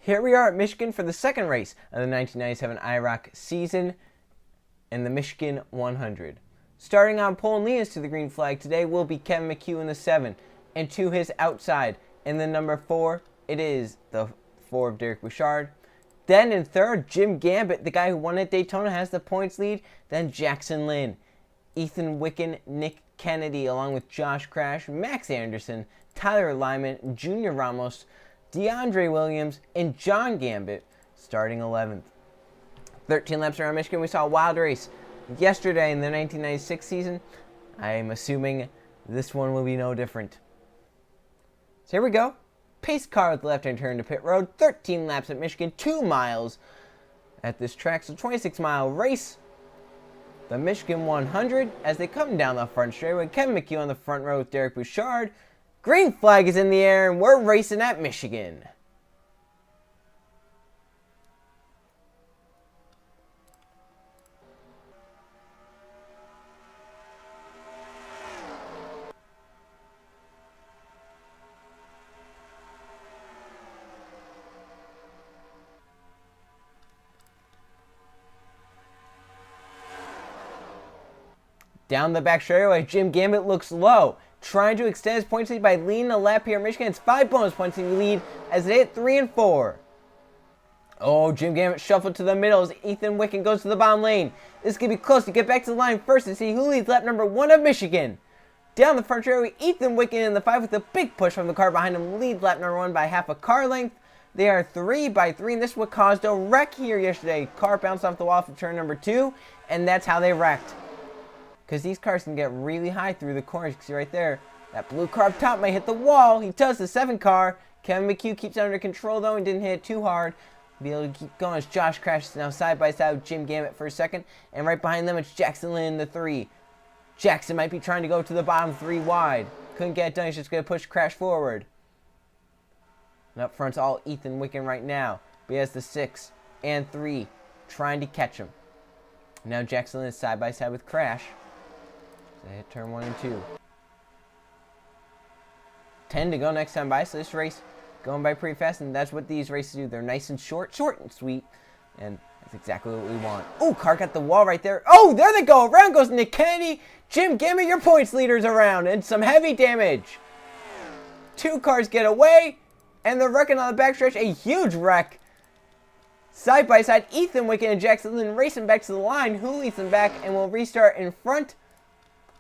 Here we are at Michigan for the second race of the 1997 IROC season in the Michigan 100. Starting on pole and leading us to the green flag today will be Kevin McHugh in the 7, and to his outside in the number 4, it is the 4 of Derek Bouchard. Then in third, Jim Gambit, the guy who won at Daytona, has the points lead. Then Jackson Lynn, Ethan Wicken, Nick Kennedy, along with Josh Crash, Max Anderson, Tyler Lyman, Junior Ramos, DeAndre Williams, and John Gambit starting 11th. 13 laps around Michigan, we saw a wild race yesterday in the 1996 season. I am assuming this one will be no different. So here we go. Pace car with the left-hand turn to pit road. 13 laps at Michigan, 2 miles at this track. So 26-mile race. The Michigan 100 as they come down the front straightaway. Kevin McHugh on the front row with Derek Bouchard. Green flag is in the air, and we're racing at Michigan. Down the back straightaway, Jim Gambit looks low, trying to extend his points lead by leading a lap here. Michigan has 5 bonus points in the lead as they hit 3 and 4. Oh, Jim Gambit shuffled to the middle as Ethan Wicken goes to the bottom lane. This could be close to get back to the line first to see who leads lap number 1 of Michigan. Down the front straightaway, Ethan Wicken in the 5 with a big push from the car behind him leads lap number 1 by half a car length. They are 3 by 3, and this is what caused a wreck here yesterday. Car bounced off the wall for turn number 2, and that's how they wrecked. Because these cars can get really high through the corners. You can see right there, that blue car up top might hit the wall. He does, the 7 car. Kevin McHugh keeps it under control though and didn't hit it too hard. Be able to keep going as Josh crashes now side by side with Jim Gambit for a second. And right behind them it's Jackson Lynn in the 3. Jackson might be trying to go to the bottom 3 wide. Couldn't get it done, he's just going to push Crash forward. And up front's all Ethan Wicken right now. But he has the 6 and 3 trying to catch him. Now Jackson Lynn is side by side with Crash. They hit turn 1 and 2. 10 to go next time by, so this race going by pretty fast, and that's what these races do. They're nice and short and sweet, and that's exactly what we want. Oh, car got the wall right there. Oh, there they go. Around goes Nick Kennedy. Jim, give me your points leaders around, and some heavy damage. 2 cars get away, and they're wrecking on the backstretch. A huge wreck. Side by side, Ethan Wicken and Jackson Lynn racing back to the line. Who leads them back and will restart in front?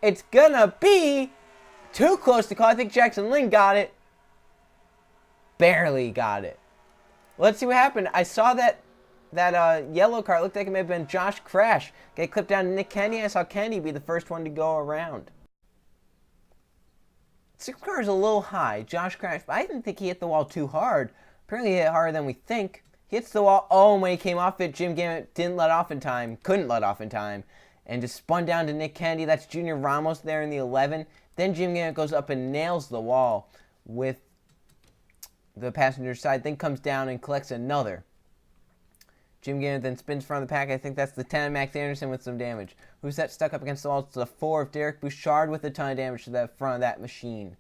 It's gonna be too close to call. I think Jackson Lynn got it. Barely got it. Let's see what happened. I saw that yellow car. It looked like it may have been Josh Crash. Get clipped down to Nick Kennedy. I saw Kennedy be the first one to go around. 6 car is a little high. Josh Crash. But I didn't think he hit the wall too hard. Apparently he hit harder than we think. He hits the wall. Oh, and when he came off it, Jim Gambit didn't let off in time. Couldn't let off in time. And just spun down to Nick Kennedy. That's Junior Ramos there in the 11. Then Jim Gambit goes up and nails the wall with the passenger side. Then comes down and collects another. Jim Gambit then spins front of the pack. I think that's the 10 of Max Anderson with some damage. Who's that stuck up against the wall? It's the 4 of Derek Bouchard with a ton of damage to the front of that machine.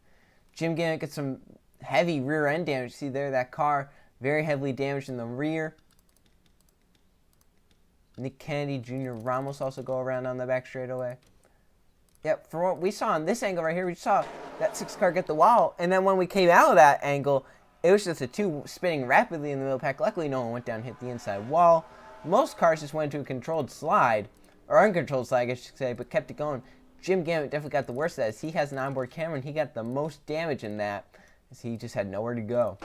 Jim Gambit gets some heavy rear end damage. See there, that car very heavily damaged in the rear. Nick Kennedy, Junior Ramos also go around on the back straightaway. Yep, from what we saw on this angle right here, we saw that 6 car get the wall. And then when we came out of that angle, it was just the 2 spinning rapidly in the middle pack. Luckily, no one went down and hit the inside wall. Most cars just went into a controlled slide, or uncontrolled slide, I should say, but kept it going. Jim Gambit definitely got the worst of that, as he has an onboard camera, and he got the most damage in that, as he just had nowhere to go.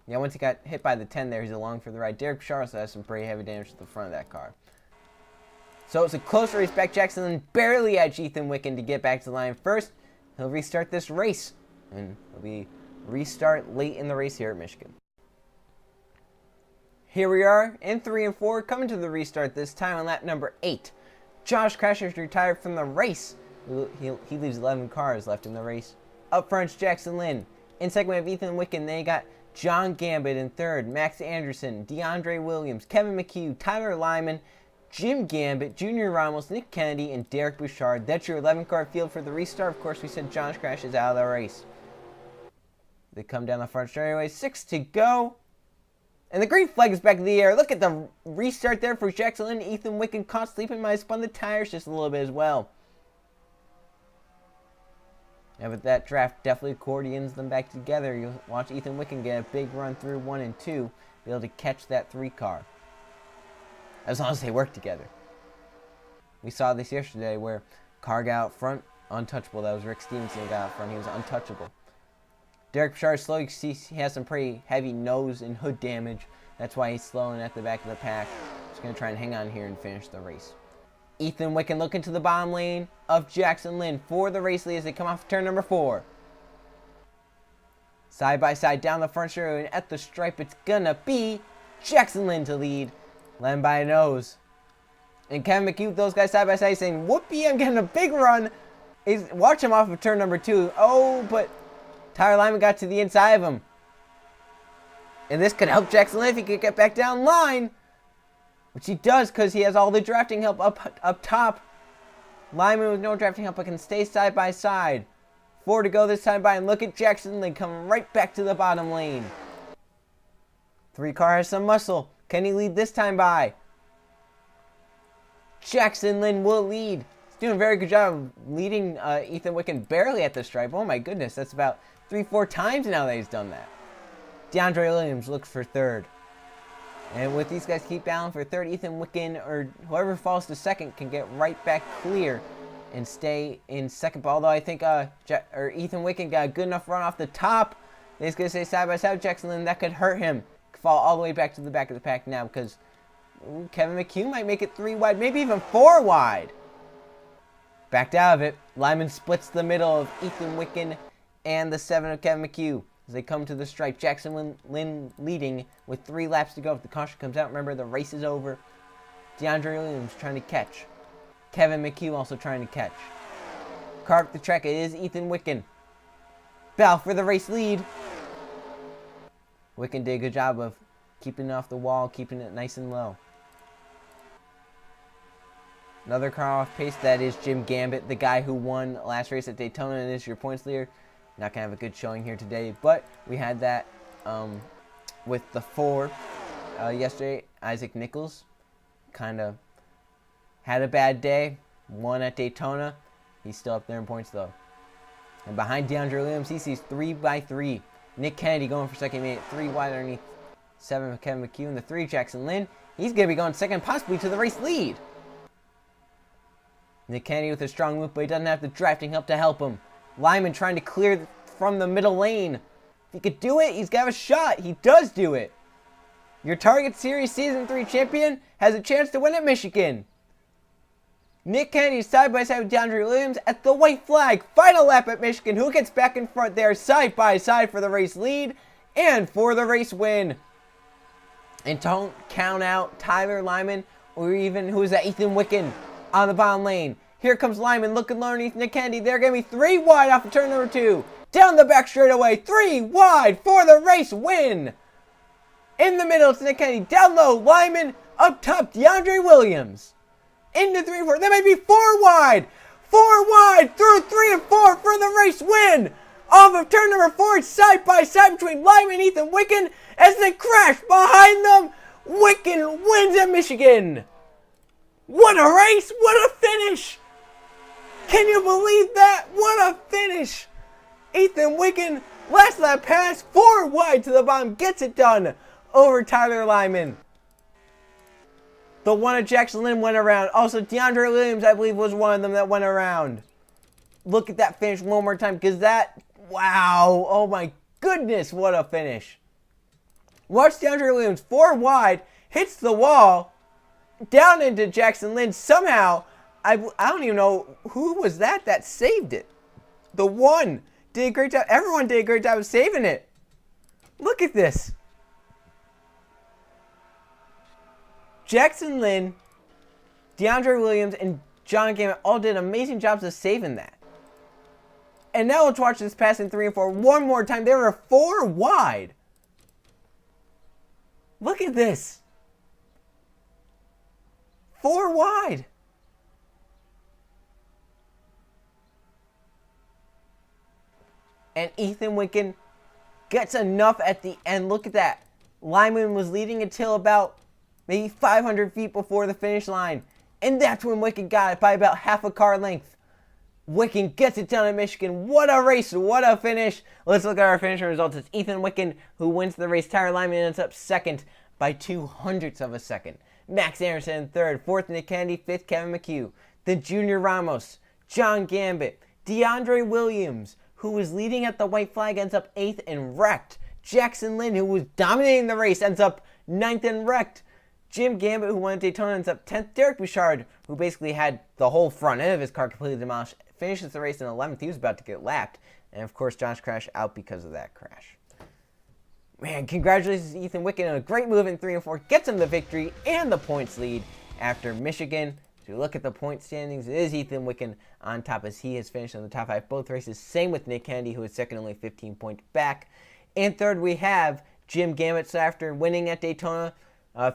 Yeah, once he got hit by the 10 there, he's along for the ride. Derek Bouchard also has some pretty heavy damage to the front of that car. So it's a close race back. Jackson Lynn barely edged Ethan Wicken to get back to the line first. He'll restart this race, and it'll be restart late in the race here at Michigan. Here we are in 3 and 4, coming to the restart this time on lap number 8. Josh Crasher's retired from the race. He leaves 11 cars left in the race. Up front's Jackson Lynn. In second we have Ethan Wicken. Then you got John Gambit in third, Max Anderson, DeAndre Williams, Kevin McHugh, Tyler Lyman, Jim Gambit, Junior Ramos, Nick Kennedy, and Derek Bouchard. That's your 11-car field for the restart. Of course, we said Josh Crash is out of the race. They come down the front straightaway. 6 to go. And the green flag is back in the air. Look at the restart there for Jackson Lynn. Ethan Wicken caught sleeping. Might have spun the tires just a little bit as well. And with that draft, definitely accordions them back together. You'll watch Ethan Wicken get a big run through 1 and 2. Be able to catch that 3 car. As long as they work together. We saw this yesterday where car got out front, untouchable. That was Rick Stevenson who got out front. He was untouchable. Derek Bouchard is slow. You see he has some pretty heavy nose and hood damage. That's why he's slow and at the back of the pack. Just going to try and hang on here and finish the race. Ethan Wicken looking to the bottom lane of Jackson Lynn for the race lead as they come off turn number 4. Side by side down the front straightaway and at the stripe it's going to be Jackson Lynn to lead. Led by a nose. And Kevin McHugh, those guys side by side saying, whoopee, I'm getting a big run. Watch him off of turn number 2. Oh, but Tyler Lyman got to the inside of him. And this could help Jackson Lynn if he could get back down line. Which he does because he has all the drafting help up top. Lyman with no drafting help but can stay side by side. 4 to go this time by. And look at Jackson Lynn coming right back to the bottom lane. 3 car has some muscle. Can he lead this time by? Jackson Lynn will lead. He's doing a very good job of leading Ethan Wicken barely at the stripe. Oh my goodness, that's about 3-4 times now that he's done that. DeAndre Williams looks for 3rd. And with these guys keep battling for 3rd, Ethan Wicken or whoever falls to 2nd can get right back clear and stay in 2nd. But although I think Ethan Wicken got a good enough run off the top, he's going to stay side by side with Jackson Lynn. That could hurt him. Fall all the way back to the back of the pack now because Kevin McHugh might make it 3 wide, maybe even 4 wide. Backed out of it. Lyman splits the middle of Ethan Wicken and the 7 of Kevin McHugh as they come to the stripe. Jackson Lynn leading with 3 laps to go. If the caution comes out, remember the race is over. DeAndre Williams trying to catch. Kevin McHugh also trying to catch. Car up the track, it is Ethan Wicken. Battle for the race lead. Wicken did a good job of keeping it off the wall, keeping it nice and low. Another car off pace, that is Jim Gambit, the guy who won last race at Daytona and is your points leader. Not going to have a good showing here today, but we had that with the 4 yesterday. Isaac Nichols kind of had a bad day, won at Daytona. He's still up there in points though. And behind DeAndre Williams, he sees 3 by 3. Nick Kennedy going for 2nd, made it 3 wide underneath 7 of Kevin McHugh. And the 3, Jackson Lynn. He's going to be going 2nd, possibly to the race lead. Nick Kennedy with a strong move, but he doesn't have the drafting help to help him. Lyman trying to clear from the middle lane. If he could do it, he's got a shot. He does do it. Your Target Series Season 3 champion has a chance to win at Michigan. Nick Kennedy side by side with DeAndre Williams at the white flag. Final lap at Michigan. Who gets back in front there side by side for the race lead and for the race win? And don't count out Tyler Lyman or even who is that, Ethan Wicken on the bottom lane. Here comes Lyman looking low underneath Nick Kennedy. They're going to be 3 wide off of turn number 2. Down the back straightaway. 3 wide for the race win. In the middle, it's Nick Kennedy. Down low, Lyman. Up top, DeAndre Williams. Into 3-4. They might be 4 wide. 4 wide through 3 and 4 for the race win. Off of turn number 4, side by side between Lyman and Ethan Wicken as they crash behind them. Wicken wins at Michigan. What a race. What a finish. Can you believe that? What a finish. Ethan Wicken, last lap pass, 4 wide to the bottom, gets it done over Tyler Lyman. The one of Jackson Lynn went around. Also, DeAndre Williams, I believe, was one of them that went around. Look at that finish one more time, because that, wow, oh my goodness, what a finish. Watch DeAndre Williams, 4 wide, hits the wall, down into Jackson Lynn. Somehow, I don't even know who was that saved it. The one did a great job. Everyone did a great job of saving it. Look at this. Jackson Lynn, DeAndre Williams, and John Gambit all did amazing jobs of saving that. And now let's watch this pass in 3 and 4 one more time. They were 4 wide. Look at this. 4 wide. And Ethan Wicken gets enough at the end. Look at that. Lyman was leading until about maybe 500 feet before the finish line. And that's when Wicken got it by about half a car length. Wicken gets it done in Michigan. What a race. What a finish. Let's look at our finishing results. It's Ethan Wicken who wins the race. Tyler Lyman ends up second by 0.02 of a second. Max Anderson in third. Fourth, Nick Kennedy. Fifth, Kevin McHugh. Then Junior Ramos, John Gambit, DeAndre Williams, who was leading at the white flag, ends up 8th and wrecked. Jackson Lynn, who was dominating the race, ends up 9th and wrecked. Jim Gambit, who won at Daytona, ends up 10th. Derek Bouchard, who basically had the whole front end of his car completely demolished, finishes the race in 11th. He was about to get lapped. And, of course, Josh Crash out because of that crash. Man, congratulations to Ethan Wicken on a great move in 3 and 4. Gets him the victory and the points lead after Michigan. So you look at the point standings, it is Ethan Wicken on top as he has finished in the top 5 both races. Same with Nick Kennedy, who is second, only 15 points back. And third, we have Jim Gambit. So after winning at Daytona,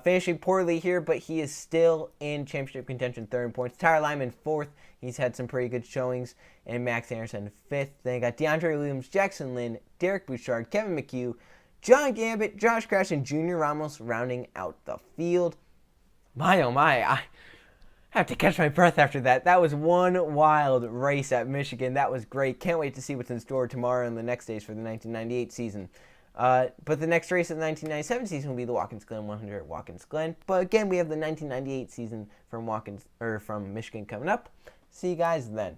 finishing poorly here, but he is still in championship contention, third in points. Tyler Lyman, fourth. He's had some pretty good showings. And Max Anderson, fifth. Then you got DeAndre Williams, Jackson Lynn, Derek Bouchard, Kevin McHugh, John Gambit, Josh Crash, and Junior Ramos rounding out the field. My, oh my, I have to catch my breath after that. That was one wild race at Michigan. That was great. Can't wait to see what's in store tomorrow and the next days for the 1998 season. But the next race of the 1997 season will be the Watkins Glen 100 at Watkins Glen. But again, we have the 1998 season from Michigan coming up. See you guys then.